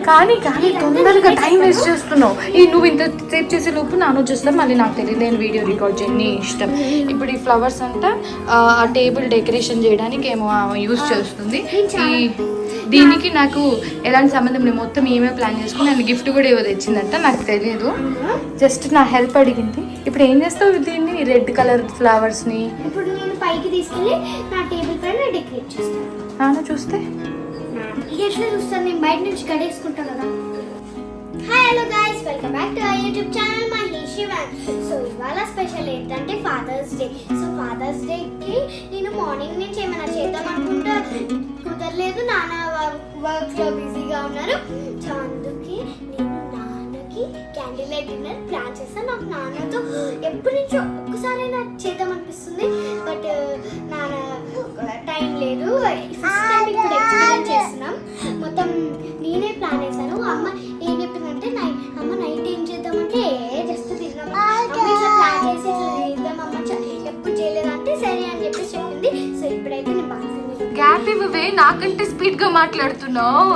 కానీ తొందరగా time waste చేస్తున్నావు. నువ్వు ఇంత సేవ్ చేసే లోపు నాన్న వచ్చేస్తారు, మళ్ళీ నాకు తెలియదు నేను వీడియో రికార్డ్ చేయని ఇష్టం. ఇప్పుడు ఈ ఫ్లవర్స్ అంతా ఆ టేబుల్ డెకరేషన్ చేయడానికి ఏమో యూజ్ చేస్తుంది. దీనికి నాకు ఎలాంటి సంబంధం లేదు, మొత్తం ఏమే ప్లాన్ చేసుకుని నన్ను గిఫ్ట్ కూడా ఏవో తెచ్చిందంట, నాకు తెలియదు, జస్ట్ నా హెల్ప్ అడిగింది. ఇప్పుడు ఏం చేస్తావు దీన్ని, రెడ్ కలర్ ఫ్లవర్స్ని ఇప్పుడు నేను పైకి తీసుకెళ్ళి నా టేబుల్ పైన డెకరేట్ చేస్తాను. నాన్న చూస్తే ఎట్లా చూస్తాను, నేను బయట నుంచి కడేసుకుంటాను కదా. Hi hello guys, welcome back to our YouTube channel Mahesh one. So ఇవాళ స్పెషల్ ఏంటంటే ఫాదర్స్ డే. సో ఫాదర్స్ డేకి నేను మార్నింగ్ నుంచి ఏమైనా చేద్దాం అనుకుంటా కుదరలేదు, నాన్న వర్క్లో బిజీగా ఉన్నారు. సో అందుకే నేను నాన్నకి క్యాండిల్ లైట్ డిన్నర్ ప్లాన్ చేస్తాను. నాకు నాన్నతో ఎప్పటి నుంచో ఒక్కసారైనా చేద్దాం అనిపిస్తుంది, బట్ నాన్న టైం లేదు. ఫస్ట్ టైం ఇప్పుడు ఎక్స్పీరియన్స్ చేస్తున్నాం. మొత్తం నేనే ప్లాన్ చేశాను. అమ్మ ఏం చెప్పిందంటే అమ్మ నైట్ ఏం చేద్దామంటే జస్ట్ తిన్నాం, అమ్మ ఇట్లా ప్లాన్ చేసి ఇట్లా చేద్దాం, అమ్మ ఎప్పుడు చేయలేదంటే సరే అని చెప్పేసి చెప్పింది. సో ఇప్పుడైతే నేను బాగా గ్యాప్ ఇవ్వవే, నాకంటే స్పీడ్గా మాట్లాడుతున్నావు.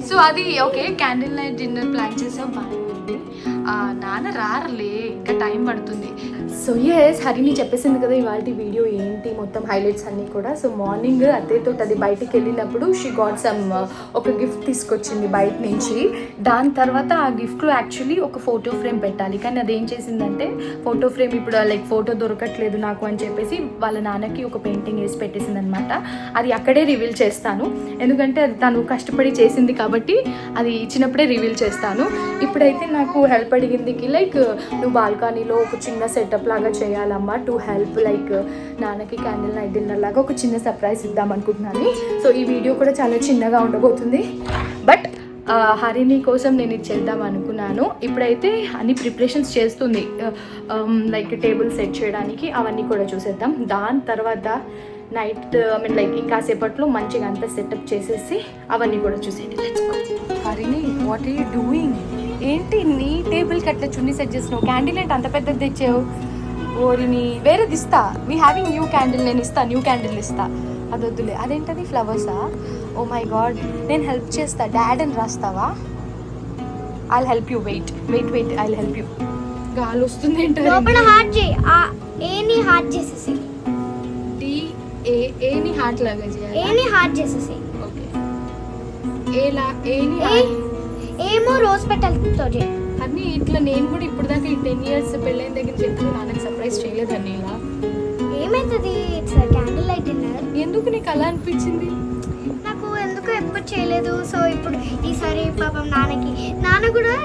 సో అది okay, candle light dinner plan చేసావు, బాగా నాన్న రారలే, ఇంకా టైం పడుతుంది. సో ఎస్, హరిని చెప్పేసింది కదా ఇవాళ వీడియో ఏంటి మొత్తం హైలైట్స్ అన్నీ కూడా. సో మార్నింగ్ అత్తయ్యతో అది బయటికి వెళ్ళినప్పుడు షీ గాట్ సమ్ ఒక గిఫ్ట్ తీసుకొచ్చింది బయట నుంచి. దాని తర్వాత ఆ గిఫ్ట్లో యాక్చువల్లీ ఒక ఫోటో ఫ్రేమ్ పెట్టాలి, కానీ అదేం చేసిందంటే ఫోటో ఫ్రేమ్ ఇప్పుడు లైక్ ఫోటో దొరకట్లేదు నాకు అని చెప్పేసి వాళ్ళ నాన్నకి ఒక పెయింటింగ్ వేసి పెట్టేసింది అనమాట. అది అక్కడే రివీల్ చేస్తాను, ఎందుకంటే అది తను కష్టపడి చేసింది కాబట్టి అది ఇచ్చినప్పుడే రివీల్ చేస్తాను. ఇప్పుడైతే నాకు హెల్ప్ అడిగిందికి లైక్ నువ్వు బాల్కనీలో ఒక చిన్న సెటప్ లాగా చేయాలమ్మా టు హెల్ప్, లైక్ నాన్నకి క్యాండిల్ నైట్ డిన్నర్ లాగా ఒక చిన్న సర్ప్రైజ్ ఇద్దాం అనుకుంటున్నాను. సో ఈ వీడియో కూడా చాలా చిన్నగా ఉండబోతుంది, బట్ హరిని కోసం నేను ఇది చేద్దాం అనుకున్నాను. ఇప్పుడైతే అన్ని ప్రిపరేషన్స్ చేస్తుంది, లైక్ టేబుల్ సెట్ చేయడానికి, అవన్నీ కూడా చూసేద్దాం. దాని తర్వాత నైట్ లైక్ ఇంకాసేపట్లో మంచిగా అంతా సెటప్ చేసేసి అవన్నీ కూడా చూసేయండి. Let's go. హరిని, వాట్ ఆర్ యూ డూయింగ్? ఏంటి నీ టేబుల్కి అట్లా చున్నీ సెట్ చేసినావు? క్యాండిల్ ఏంటి అంత పెద్దది తెచ్చావు? ఓరిని, వేరేది ఇస్తా, వీ హ్యావింగ్ న్యూ క్యాండిల్, నేను ఇస్తా, న్యూ క్యాండిల్ ఇస్తా. అది వద్దులే. అదేంటది, ఫ్లవర్సా? ఓ మై గాడ్, నేను హెల్ప్ చేస్తా. డాడ్ అని రాస్తావా? I help you, wait I help you. గాలి వస్తుంది ఏంటి? లోపల హార్ట్ చేయి, ఏని హార్ట్ చేసేసి, ఏని హార్ట్ లాగా చేయాలి. ఏని హార్ట్ చేసేసి, ఓకే. ఏని ఏమో రోజ్ పెటల్తో చేయి. అన్నీ ఇట్లా నేను కూడా ఇప్పుడు దాకా ఈ 10 years పెళ్ళైన దగ్గర చెప్పి నాన్నకి సర్ప్రైజ్ చేయలేదండి. ఇలా ఏమైతుంది, ఇట్స్ క్యాండిల్ లైట్ డిన్నర్. ఎందుకు నీకు అలా అనిపించింది? నాకు ఎందుకు ఎప్పుడు చేయలేదు. సో ఇప్పుడు ఈసారి పాపం నాన్న కూడా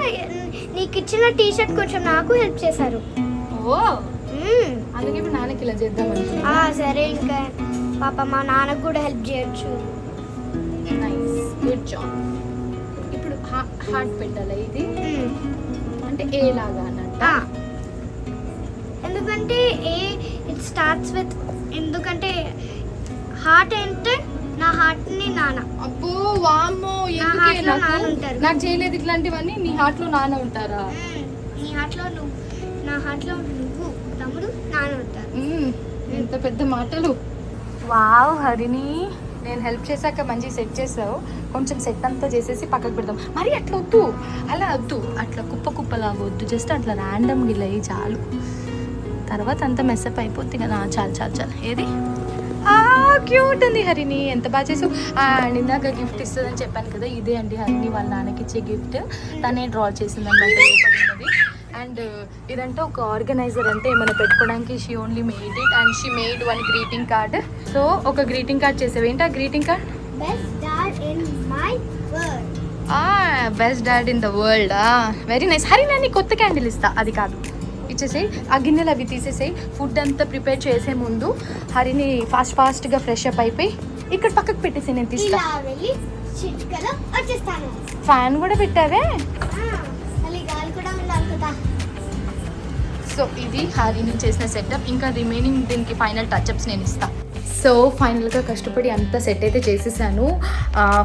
నీకు ఇచ్చిన టీ షర్ట్ కొంచెం నాకు హెల్ప్ చేశారు. ఓ, అలాగే ఇప్పుడు నాన్నకి ఇలా చేద్దాం అనుకున్నా. సరే, ఇంకా పాప మా నాన్నకు కూడా హెల్ప్ చేయొచ్చు. Nice, good job. ఇప్పుడు హార్ట్ పెట్టాలా ఇది? అంటే ఏ లాగా అన్నట్ట? ఎందుకంటే ఇట్ స్టార్ట్స్ విత్, ఎందుకంటే హార్ట్ అంటే నా హార్ట్ ని నాన్న. అబ్బో వామ్మో, నాకు చేయలేదు ఇట్లాంటివన్నీ. నీ హార్ట్ లో నాన్న ఉంటారా? నీ హార్ట్ లో నువ్వు, నా హార్ట్ లో నువ్వు, తమ్ముడు, నాన్న ఉంటారు. ఎంత పెద్ద మాటలు. వావ్ హరిని, నేను హెల్ప్ చేశాక మంచి సెట్ చేసావు. కొంచెం సెట్ అంతా చేసేసి పక్కకు పెడదాం. మరి అట్లా వద్దు, అలా వద్దు, అట్లా కుప్పలాగా వద్దు, జస్ట్ అట్లా ర్యాండమ్గా ఇలా చాలు. తర్వాత అంతా మెస్సప్ అయిపోద్ది కదా. చాలు. ఏది క్యూట్ ఉంది హరిని, ఎంత బాగా చేసావు. అండ్ ఇందాక గిఫ్ట్ ఇస్తుందని చెప్పాను కదా, ఇదే అండి హరిని వాళ్ళ నాన్నకి ఇచ్చే గిఫ్ట్. తనే డ్రా చేసింది అనమాట లోపల. అండ్ ఇదంటే ఒక ఆర్గనైజర్, అంటే ఏమైనా పెట్టుకోవడానికి she only made it, and she made one greeting card. So ఒక గ్రీటింగ్ కార్డ్ చేసావు. ఏంటి ఆ greeting card? Best dad in my world. Best dad in the world. Very nice. Hari, నేను కొత్త క్యాండిల్ ఇస్తా, అది కాదు ఇచ్చేసేయి. ఆ గిన్నెలు అవి తీసేసేయి. ఫుడ్ అంతా ప్రిపేర్ చేసే ముందు హరిని ఫాస్ట్గా ఫ్రెష్ అప్ అయిపోయి ఇక్కడ పక్కకు పెట్టేసి నేను తీస్తా. వచ్చేస్తాను. ఫ్యాన్ కూడా పెట్టావే? గాలి కూడా ఉండాలి కదా. సో ఇది హరిని చేసిన సెటప్. ఇంకా రిమైనింగ్ దీనికి ఫైనల్ టచ్అప్స్ నేను ఇస్తాను. సో ఫైనల్గా కష్టపడి అంతా సెట్ అయితే చేసేసాను.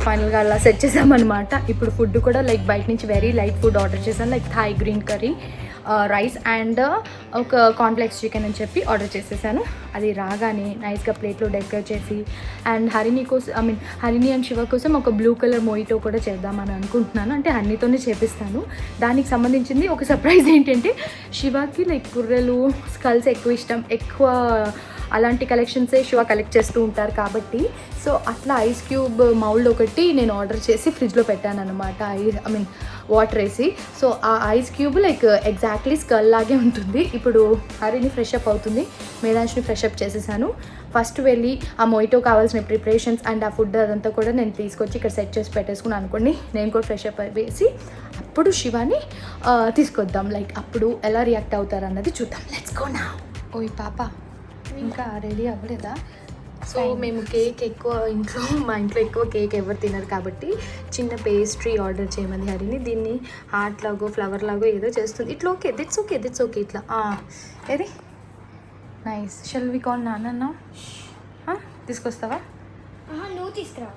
ఫైనల్గా అలా సెట్ చేసామన్నమాట. ఇప్పుడు ఫుడ్ కూడా లైక్ బయట నుంచి వెరీ లైట్ ఫుడ్ ఆర్డర్ చేశాను. Like Thai green curry, rice and ఒక కాంప్లెక్స్ చికెన్ అని చెప్పి ఆర్డర్ చేసేసాను. అది రాగానే నైస్గా ప్లేట్లో డెకరేట్ చేసి అండ్ హరిని అండ్ శివ కోసం ఒక బ్లూ కలర్ మొయిటో కూడా చేద్దామని అనుకుంటున్నాను. అంటే హనీతోనే చేపిస్తాను. దానికి సంబంధించింది ఒక సర్ప్రైజ్ ఏంటంటే శివకి లైక్ పుర్రెలు, స్కల్స్ ఎక్కువ ఇష్టం. ఎక్కువ అలాంటి కలెక్షన్సే శివ కలెక్ట్ చేస్తూ ఉంటారు కాబట్టి సో అట్లా ఐస్ క్యూబ్ మౌల్డ్ ఒకటి నేను ఆర్డర్ చేసి ఫ్రిడ్జ్లో పెట్టాను అనమాట. వాటర్ వేసి. సో ఆ ice cube like exactly skull లాగే ఉంటుంది. ఇప్పుడు హరిని ఫ్రెష్ అప్ అవుతుంది. మేడాన్స్ని ఫ్రెష్ అప్ చేసేసాను. ఫస్ట్ వెళ్ళి ఆ మొయిటో కావాల్సిన ప్రిపరేషన్స్ అండ్ ఆ ఫుడ్ అదంతా కూడా నేను తీసుకొచ్చి ఇక్కడ సెట్ చేసి పెట్టేసుకున్నాను అనుకోండి. నేను కూడా ఫ్రెష్ అప్ వేసి అప్పుడు శివాని తీసుకొద్దాం. లైక్ అప్పుడు ఎలా రియాక్ట్ అవుతారు అన్నది చూద్దాం. Let's go now. ఓయ్ పాప ఇంకా రెడీ అవ్వలేదా? సో మేము కేక్ ఎక్కువ మా ఇంట్లో ఎక్కువ కేక్ ఎవరు తినరు కాబట్టి చిన్న పేస్ట్రీ ఆర్డర్ చేయమని హరిని. దీన్ని హార్ట్ లాగో ఫ్లవర్ లాగో ఏదో చేస్తుంది. ఇట్లా ఓకే, దిట్స్ ఓకే ఇట్లా ఏది నైస్. షెల్ వి కాల్ నాన్న తీసుకొస్తావా? నువ్వు తీసుకురా.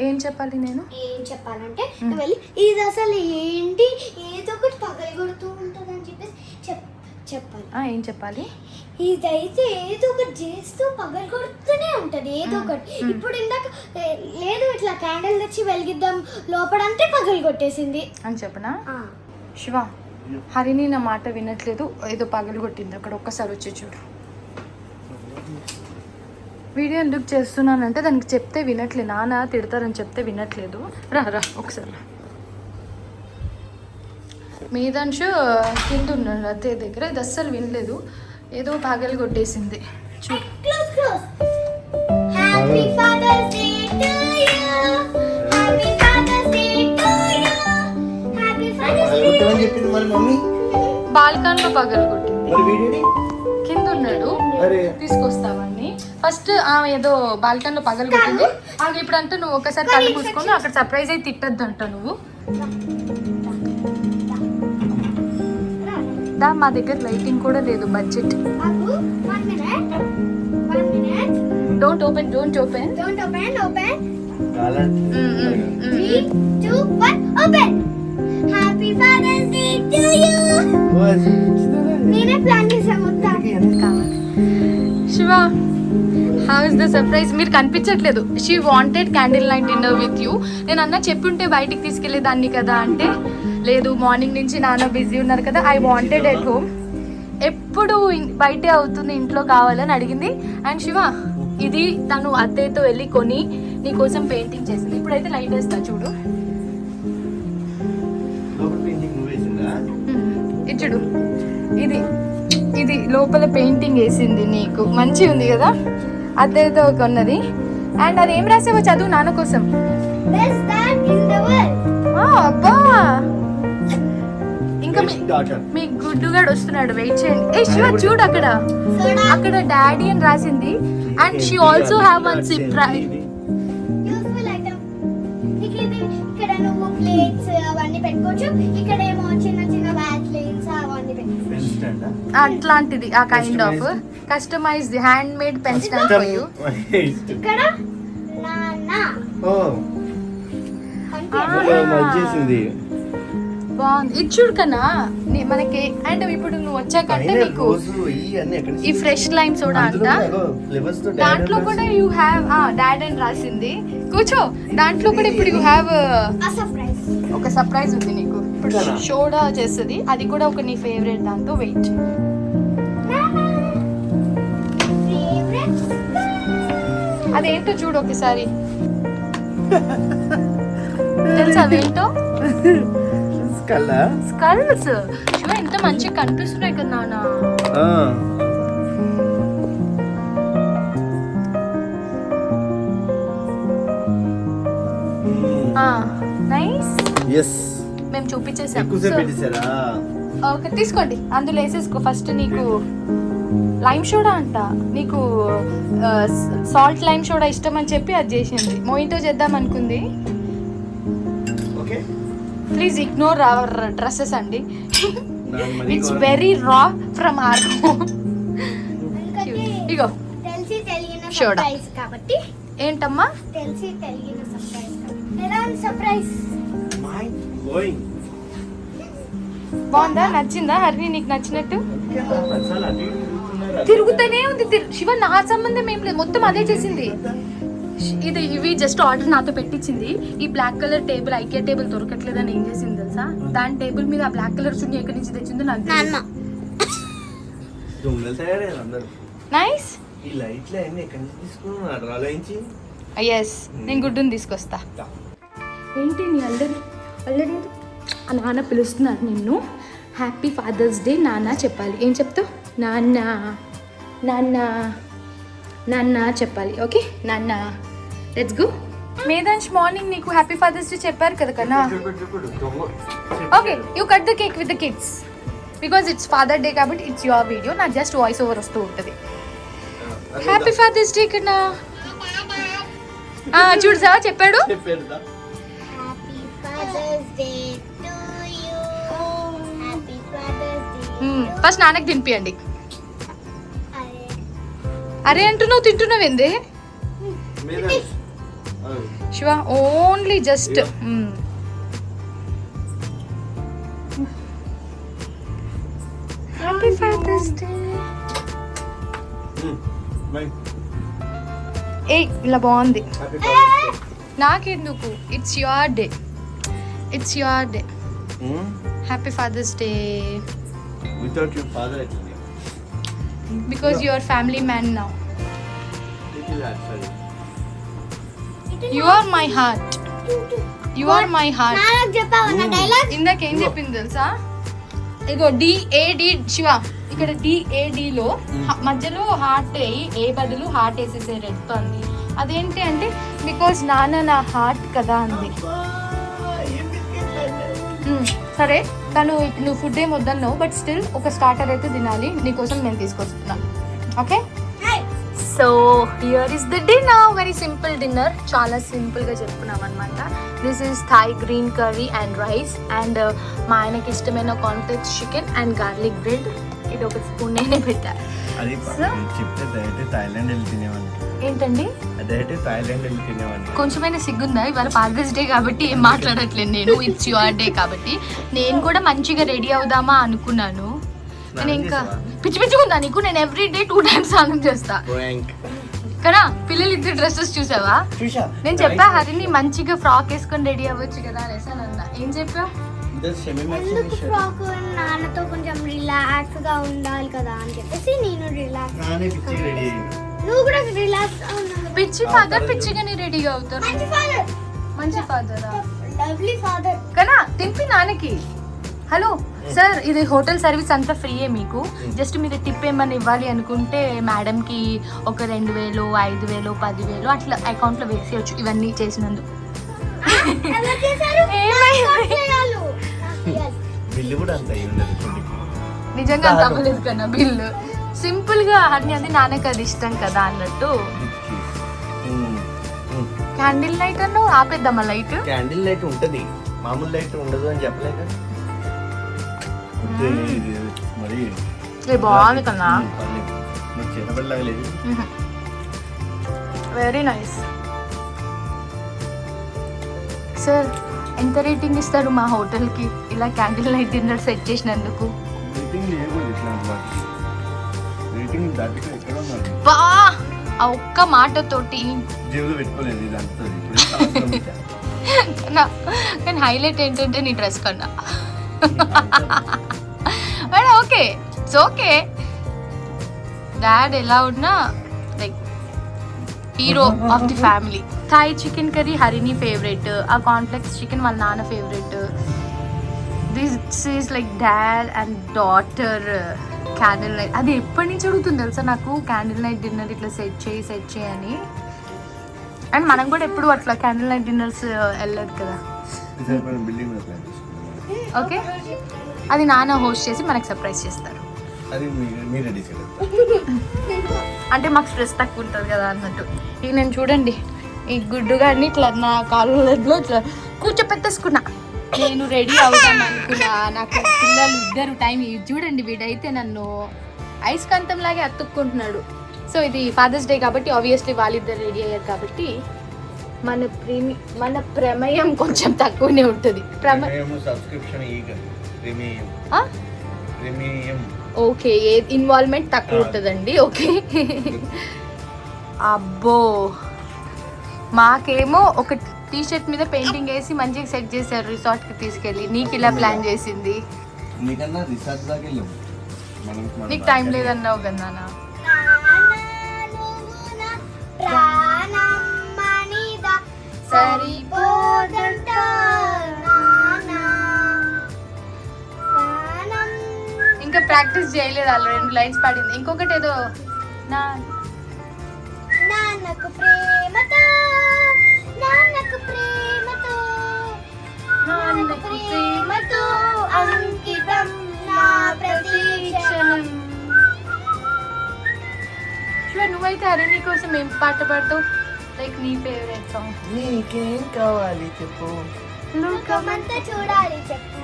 ఏం చెప్పాలి నేను? ఏం చెప్పాలంటే వెళ్ళి ఇది అసలు ఏంటి, ఏదో ఒకటి పగలు కొడుతూ ఉంటుంది అని చెప్పేసి చెప్పాలి. ఏం చెప్పాలి? ఇదైతే ఏదో ఒకటి చేస్తూ పగలు కొడుతూనే ఉంటది ఏదో ఒకటి. ఇప్పుడు ఇందాక లేదు ఇట్లా క్యాండిల్ తెచ్చి వెలిగిద్దాం లోపడంటే పగలు కొట్టేసింది అని చెప్పనా? శివ, హరిని నా మాట వినట్లేదు, ఏదో పగలు కొట్టింది అక్కడ. ఒక్కసారి వచ్చి చూడు. వీడియో ఎందుకు చేస్తున్నానంటే దానికి చెప్తే వినట్లేదు. నాన్న తిడతారని చెప్తే వినట్లేదు. రా ఒకసారి. మీదంశు కింద ఉన్నాడు అదే దగ్గర. ఇది అస్సలు వినలేదు, ఏదో పగలు కొట్టేసింది. చూడు. బాల్కన్ లో పగలు కొట్టింది. కింద ఉన్నాడు, తీసుకొస్తామని. ఫస్ట్ ఏదో బాల్కన్ లో పగలు కొట్టింది. ఇప్పుడు అంటే నువ్వు ఒకసారి కళ్ళు పూసుకొని అక్కడ సర్ప్రైజ్ అయితే తిట్టద్దు అంట నువ్వు. మా దగ్గర లైటింగ్ కూడా లేదు, budget. Don't open. Happy father's day to you. నేనే ప్లాన్ చేశాను మొత్తం. Shiva, how is the surprise? మీరు కనిపించట్లేదు. She wanted candle night dinner with you. నేను అన్న చెప్పుంటే బయటికి తీసుకెళ్ళేదాన్ని కదా అంటే లేదు, మార్నింగ్ నుంచి నాన్న బిజీ ఉన్నారు కదా, ఐ వాంటెడ్ ఎట్ హోమ్. ఎప్పుడు బయటే అవుతుంది, ఇంట్లో కావాలని అడిగింది. అండ్ శివ, ఇది తను అత్తయ్యతో వెళ్ళి కొని నీకోసం పెయింటింగ్ చేసింది. ఇప్పుడైతే లైట్ వేస్తా చూడు. ఇచ్చుడు, ఇది లోపల పెయింటింగ్ వేసింది నీకు. మంచిగా ఉంది కదా, అత్తయ్యతో కొన్నది. అండ్ అది ఏం రాసావో చదువు నాన్న కోసం. అబ్బా, ఇంకా మీ గుడ్డుగాడు వస్తున్నాడు, వెయిట్ చేయండి. ఏ శివ చూడు, అక్కడ డాడీ అని రాసింది. And she also have one SIP. ఇక్కడ నువ్వు ప్లేట్స్ అవన్నీ పెట్టుకోవచ్చు. ఇక్కడ ఏమో చిన్న చిన్న వ్యాక్లైన్స్ అవన్నీ పెట్టుకోవచ్చు. అట్లాంటిది ఆ kind of customized hand made pen stand for you. ఇక్కడ నాన్న బాగుంది. ఇది చూడు కన్నా మనకి. అండ్ ఇప్పుడు నువ్వు వచ్చాకంటే నీకు ఈ ఫ్రెష్ లైమ్ సోడా అంట. దాంట్లో కూడా యూ హ్యావ్ డాడ్ అని రాసింది. కూర్చో. దాంట్లో కూడా ఇప్పుడు యూ హ్యావ్ ఒక సర్ప్రైజ్ ఉంది నీకు. ఇప్పుడు సోడా చేస్తుంది, అది కూడా ఒక నీ ఫేవరెట్ దాంతో. వెయిట్, అదేంటో చూడు ఒకసారి. తెలుసా అవేంటో? స్కల్స్. శివ, ఎంత మంచిగా కనిపిస్తున్నాయి కదా నాన్న. నైస్. మేము చూపించేసాం. ఓకే, తీసుకోండి. అందులో వేసేసుకో. ఫస్ట్ నీకు లైమ్ సోడా అంట, నీకు సాల్ట్ లైమ్ సోడా ఇష్టం అని చెప్పి అది చేసింది. మోయిటో చేద్దాం అనుకుంది. ప్లీజ్ ఇగ్నోర్ అవర్ డ్రెస్సెస్ అండి. ఇట్స్ వెరీ రా ఫ్రమ్ ఆర్ హోమ్. ఇగో తెలిసి తెలియని చూడ. సర్ప్రైజ్ కాబట్టి. ఏంటమ్మా? తెలిసి తెలియని సర్ప్రైజ్ కాబట్టి. ఎలా ఉంది సర్ప్రైజ్? బాగుందా? నచ్చిందా హరిని? నీకు నచ్చినట్టు తిరుగుతూనే ఉంది. శివ నా సంబంధం ఏం లేదు, మొత్తం అదే చేసింది. ఇవి జస్ట్ ఆర్డర్ నాతో పెట్టించింది. ఈ black colour table IKEA table దొరకట్లేదని ఏం చేసింది తెలుసా? దాని టేబుల్ మీద ఆ బ్లాక్ కలర్ చున్నీ ఎక్కడి నుంచి తెచ్చిందో నాకు తెలియదు. నైస్. ఎస్, నేను గుడ్డుని తీసుకొస్తా. ఏంటి నీ అల్లరి అల్లరి? నాన్న పిలుస్తున్నారు నిన్ను. హ్యాపీ ఫాదర్స్ డే నాన్న చెప్పాలి. ఏం చెప్తావు? నాన్న నాన్న నాన్న చెప్పాలి. ఓకే నాన్న. Let's go. మేధాంష్ మార్నింగ్ నీకు హ్యాపీ ఫాదర్స్ డే చెప్పారు కదా కన్నా. Okay, you cut the cake with the kids because it's father day కాబట్టి ఇట్స్ యువర్ వీడియో. నా జస్ట్ వాయిస్ ఓవర్ వస్తూ ఉంటుంది. హ్యాపీ ఫాదర్స్ డే కన్నా. చూడు సార్ చెప్పాడు. Happy father's day to you. Happy father's day. First నాన్నకి తినిపియండి. అరే అంటున్నావు, తింటున్నావు ఏంది Shiva? Only just happy father's day. ఏ ఇలా బాగుంది. నాకెందుకు? It's your day, it's your day. Happy father's day. Without your father, actually. Because you are family man now. You are my heart. You are my heart. నాకు చెప్పావా నా dialogue? ఇందాక ఏం చెప్పింది తెలుసా? ఇగో DAD శివ, ఇక్కడ DAD లో మధ్యలో హార్ట్ అయ్యి ఏ బదులు హార్ట్ వేసేసే రెడ్ తో అంది. అదేంటి అంటే బికాజ్ నాన్న నా హార్ట్ కదా అంది. సరే, తను నువ్వు ఫుడ్ ఏం వద్దన్నావు, బట్ స్టిల్ ఒక స్టార్టర్ అయితే తినాలి. నీకోసం నేను తీసుకొస్తున్నాను. Okay, so here is the dinner. Very simple dinner, చాలా సింపుల్గా చెప్పుకున్నాం అనమాట. This is Thai green curry and rice and మా ఆయనకి ఇష్టమైన cornflakes chicken and garlic bread. ఇది ఒక స్పూన్ నేనే పెట్టా. ఏంటండి కొంచెమైనా సిగ్గుందా? ఇవాళ ఫాదర్స్ డే కాబట్టి ఏం మాట్లాడట్లేదు నేను. ఇట్స్ యువర్ డే కాబట్టి నేను కూడా మంచిగా రెడీ అవుదామా అనుకున్నాను. నేను ఇంకా పిచ్చి పిచ్చిగా ఉందా నీకు? నేను ఎవ్రీ డే 2 times స్నానం చేస్తా కదా. పిల్లలు ఇద్దరు డ్రెస్సెస్ చూసావా? నేను చెప్పా హరిని మంచిగా ఫ్రాక్ వేసుకొని రెడీ అవ్వచ్చు కదా అనేసి అన్నా. ఏం చెప్పా? ఎందుకు ఫ్రాక్? నాన్నతో కొంచెం రిలాక్స్ గా ఉండాలి కదా అని చెప్పేసి నేను రిలాక్స్. నువ్వు కూడా రిలాక్స్ అవునా? పిచ్చి ఫాదర్ పిచ్చిగానే రెడీగా అవుతారు. మంచి ఫాదర్, మంచి ఫాదరా? లవ్లీ ఫాదర్ కదా. తింపి నాన్నకి. హలో సార్, ఇది హోటల్ సర్వీస్ అంతా ఫ్రీయే మీకు. జస్ట్ మీరు టిప్ ఏమని ఇవ్వాలి అనుకుంటే మేడంకి ఒక 2,000, 5,000, 10,000 అట్లా అకౌంట్లో వేసేయచ్చు ఇవన్నీ చేసినందుకు. నిజంగా అంత అవ్వలేదు కన్నా బిల్లు. సింపుల్ గా అన్ని అది నాన్నకి అది ఇష్టం కదా అన్నట్టు. క్యాండిల్ లైట్ అన్న ఆపేద్దామా? లైట్ క్యాండిల్ లైట్ ఉంటది, మామూలు లైట్ ఉండదు అని చెప్పలేక మరి బాగుంది కన్నా. చిన్నపిల్లలేదు. Very nice sir. ఎంత రేటింగ్ ఇస్తారు మా హోటల్కి ఇలా క్యాండిల్ లైట్ డిన్నర్ సెట్ చేసినందుకు? బా, ఆ ఒక్క మాటతోటి కానీ హైలైట్ ఏంటంటే నీ డ్రెస్ కన్నా. Okay, it's okay. డాడ్ ఎలా ఉన్నా like hero of the family. Thai chicken curry Harini favourite, ఆ కాన్ఫ్లెక్స్ చికెన్ వాళ్ళ నాన్న favourite. This is like dad and daughter candle night. అది ఎప్పటి నుంచి అడుగుతుంది తెలుసా నాకు, క్యాండిల్ నైట్ డిన్నర్ ఇట్లా సెట్ చేయి అని. అండ్ మనం కూడా ఎప్పుడు అట్లా క్యాండిల్ నైట్ డిన్నర్స్ వెళ్ళదు కదా. ఓకే, అది నాన్న హోస్ట్ చేసి మనకి సర్ప్రైజ్ చేస్తారు. అంటే మాకు స్ట్రెస్ తక్కువ ఉంటుంది కదా అన్నట్టు. ఇక నేను చూడండి ఈ గుడ్డుగాడిని ఇట్లా నా కాళ్ళలో ఇట్లా కూర్చోపెట్టేసుకున్నా. నేను రెడీ అవుదాం అనుకున్నా, నాకు పిల్ల పిల్లలు ఇద్దరు టైం చూడండి, వీడైతే నన్ను ఐస్కాంతం లాగే అతుక్కుంటున్నాడు. సో ఇది ఫాదర్స్ డే కాబట్టి ఆబ్వియస్లీ వాళ్ళిద్దరు రెడీ అయ్యారు కాబట్టి మన ప్రమేయం కొంచెం తక్కువనే ఉంటుంది. సబ్స్క్రిప్షన్ ఓకే, ఇన్వాల్వ్మెంట్ తక్కువ ఉంటుందండి. ఓకే అబ్బో, మాకేమో ఒక టీ షర్ట్ మీద పెయింటింగ్ వేసి మంచిగా సెట్ చేశారు రిసార్ట్ కి తీసుకెళ్ళి. నీకు ఇలా ప్లాన్ చేసింది, నీకు టైం లేదన్నావు కదా నాన్న. సరిపోదంట ఇంకా ప్రాక్టీస్ చేయలేదు, అలా 2 లైన్స్ పాడింది. ఇంకొకటి ఏదో నాన్నకు ప్రేమతో నాన్నకు ప్రేమతో నాన్నకు ప్రేమతో అంకితం నా ప్రతీక్షణం. నువ్వైతే హరిణి కోసం ఏం పాట పాడతావు? లైక్ నీ ఫేవరెట్ సాంగ్. నీకేం కావాలి చెప్పు, లోకమంతా చూడాలి చెప్పు,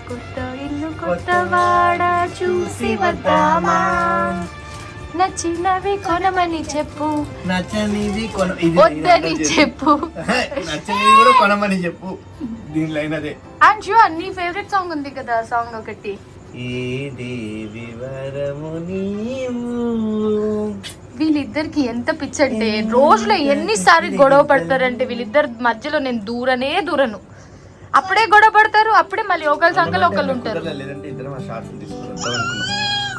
కొత్త ఇల్లు కొత్త వాడ చూసి వద్దామా, నచ్చినవి కొనమని చెప్పు, నచ్చనివి వద్దని చెప్పు, నచ్చనివి కూడా కొనమని చెప్పు. దీనిలో అయినదే. అండ్ షూర్ నీ ఫేవరెట్ సాంగ్ ఉంది కదా, సాంగ్ ఒకటి. ఏ దేవి వరము నీవు. వీళ్ళిద్దరికి ఎంత పిచ్చంటే రోజులో ఎన్నిసార్లు గొడవ పడతారంటే వీళ్ళిద్దరు మధ్యలో నేను దూరను. అప్పుడే గొడవ పడతారు, అప్పుడే మళ్ళీ ఒకరి సంఖ్యలో ఒకళ్ళు ఉంటారు.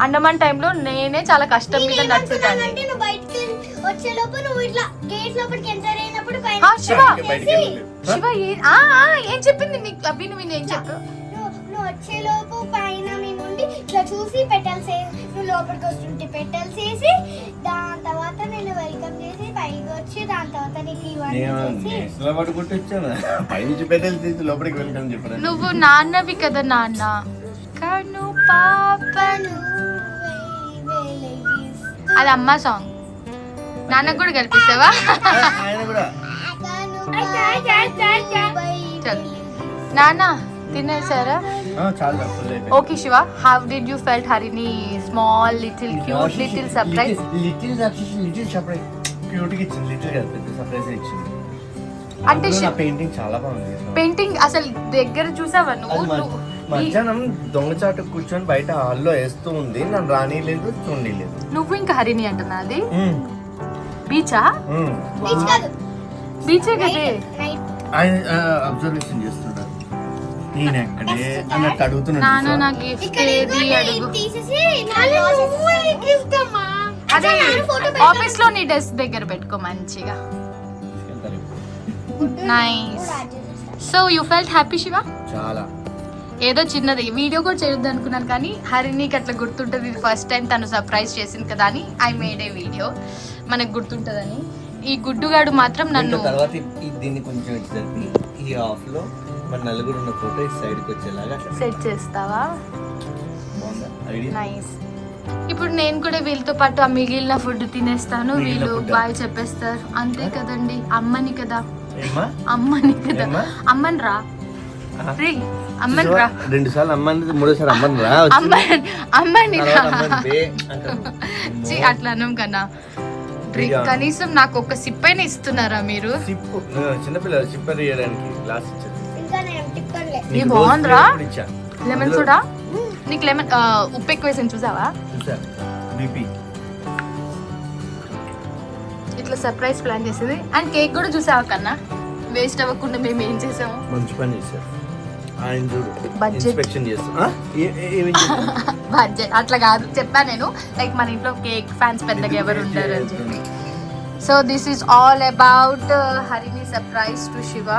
అండమాన్ టైంలో నేనే చాలా కష్టం మీద నడుచుతాను. నువ్వు బయటికి వచ్చే లోపు నువ్వు ఇట్లా గేట్ లోపలికి ఎంటర్ అయినప్పుడు శివ ఏం చెప్పింది నీకు? అవి నువ్వు ఏం చెప్పు. నువ్వు వచ్చే లోపు పైన మేముండి ఇట్లా చూసి పెటల్స్ నువ్వు లోపలికి వస్తుంటే పెటల్స్ వేసి దాని తర్వాత నేను వెల్కమ్ చేసి పైకి వచ్చి దాని తర్వాత నీకు ఇవన్నీ నువ్వు నాన్నవి కదా నాన్న, కను పాపను. అది అమ్మ సాంగ్, నాన్నకు కూడా కల్పిస్తావా? నాన్న తినేసారా? Okay Shiva, how did you felt Harini small little cute little surprise? అంటే పెయింటింగ్ చాలా బాగుంది. పెయింటింగ్ అసలు దగ్గర చూసావా నువ్వు? మధ్యాహ్నం దొంగచాటు కూర్చొని బయట హాల్లో వేస్తూ ఉంది, నన్ను రానిలేదు చూడలేదు. నువ్వు ఇంకా హరిని అంటున్నా? అది బీచా? బీచే కదే. ఆయన అబ్జర్వేషన్ చేస్తున్నాడు, నేను ఎక్కడే అన్నట్టు అడుగుతున్నాడు. నాన్న నా గిఫ్ట్ ఏది అడుగు. అదే ఆఫీస్ లో నీ డెస్క్ దగ్గర పెట్టుకో మంచిగా. Nice. So you felt happy Shiva? చాలా. ఏదో చిన్నది వీడియో కూడా చేయొద్దు అనుకున్నాను, కానీ హరినికి అట్లా గుర్తుంటుంది, ఇది ఫస్ట్ టైం తను సర్ప్రైజ్ చేసింది కదా అని ఐ మేడ్ ఏ వీడియో, మనకు గుర్తుంటుందని. ఈ గుడ్డుగాడు మాత్రం నన్ను తర్వాత దీన్ని కొంచెం ఈ ఆఫ్ లో మన నలుగురు ఉన్న ఫోటో ఈ సైడ్ కి వచ్చేలాగా సెట్ చేస్తావా? నైస్. ఇప్పుడు నేను కూడా వీళ్ళతో పాటు ఆ మిగిలిన ఫుడ్ తినేస్తాను, వీళ్ళు బాయ్ చెప్పేస్తారు, అంతే కదండి. అమ్మని కదా, అమ్మని కదా, అమ్మని రా, అమ్మని రా. 2 సార్లు అమ్మని, 3వ సారి అమ్మని రా, అమ్మని రా. అట్లా అన్నాం కన్నా. కనీసం నాకు ఒక సిప్ అయినా ఇస్తున్నారా మీరు? చిన్నపిల్లలు సిప్పర్ చేయడానికి గ్లాస్ ఇచ్చారు. బాగుందిరా లెమన్ సోడా. నీకు లెమన్ ఉప్పు ఎక్కువ వేసాను చూసావా? ఇట్లా సర్ప్రైజ్ ప్లాన్ చేసేది. అండ్ కేక్ కూడా చూసావా కన్నా? వేస్ట్ అవ్వకుండా మేము ఏం చేసాము, మంచి పని చేశారు. బడ్జెట్ అట్లా కాదు చెప్పా నేను, లైక్ మన ఇంట్లో కేక్ ఫ్యాన్స్ పెద్దగా ఎవరు ఉండరు అని చెప్పి. So this is all about Harini surprise to Shiva,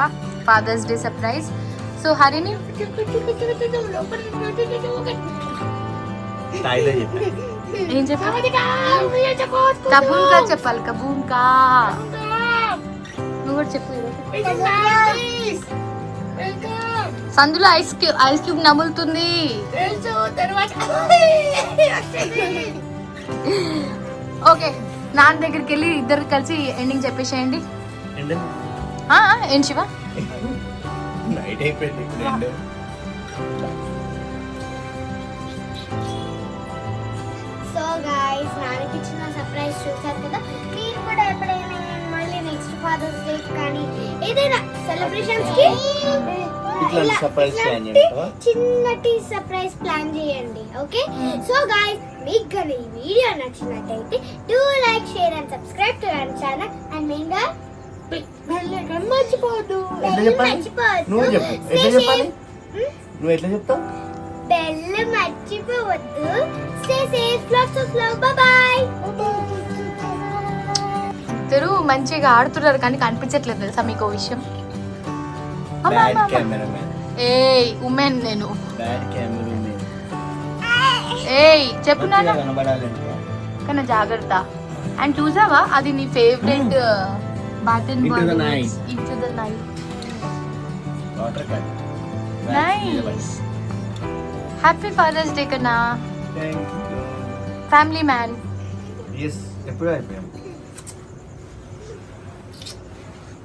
father's day surprise. So Harini ఏం చెప్పాలి? కబూన్ కా చెప్పాలి, కబూన్ కా. నువ్వు కూడా చెప్పు. సందులో ఐస్ క్యూబ్ నములుతుంది. ఓకే, నాన్న దగ్గరికి వెళ్ళి ఇద్దరు కలిసి ఎండింగ్ చెప్పేసేయండి. ఏం శివ? నాన్నకి ఇచ్చిన సర్ప్రైజ్ చూసారు కదా, మీరు కూడా ఎప్పుడైనా మళ్ళీ నెక్స్ట్ ఫాదర్స్ డే కానీ ఏదైనా సెలబ్రేషన్స్ కి ఇట్లాంటి surprise plan ఇట్లాంటి చేస్తావా? చిన్నటి సర్ప్రైజ్ ప్లాన్ చేయండి. ఓకే, సో గాయ్స్ మీకు కానీ ఈ వీడియో నచ్చినట్టయితే do like, share and subscribe to our channel and main గా బెల్ ఐకాన్ మర్చిపోవద్దు. ఎట్లా చెప్పాలి? నువ్వు చెప్పు. ఎట్లా చెప్పాలి? నువ్వు ఎట్లా చెప్తావు? బెల్ మర్చిపోవద్దు. Stay safe, lots of love, by by. ఇద్దరు మంచిగా ఆడుతున్నారు కానీ కనిపించట్లేదు తెలుసా మీకు ఓ విషయం. బ్యాడ్ కెమెరామెన్, ఏయ్ ఉమెన్ నేను. Bad cameraman. ఏయ్ చెప్పు నాన్న, కనబడాలి కానీ జాగ్రత్త. అండ్ చూసావా అది నీ favourite button Into the night. Into the night. Water cut. Nice. Happy father's day కన్నా thank you. Family man. Yes, ఎప్పుడు అయిపోయాం.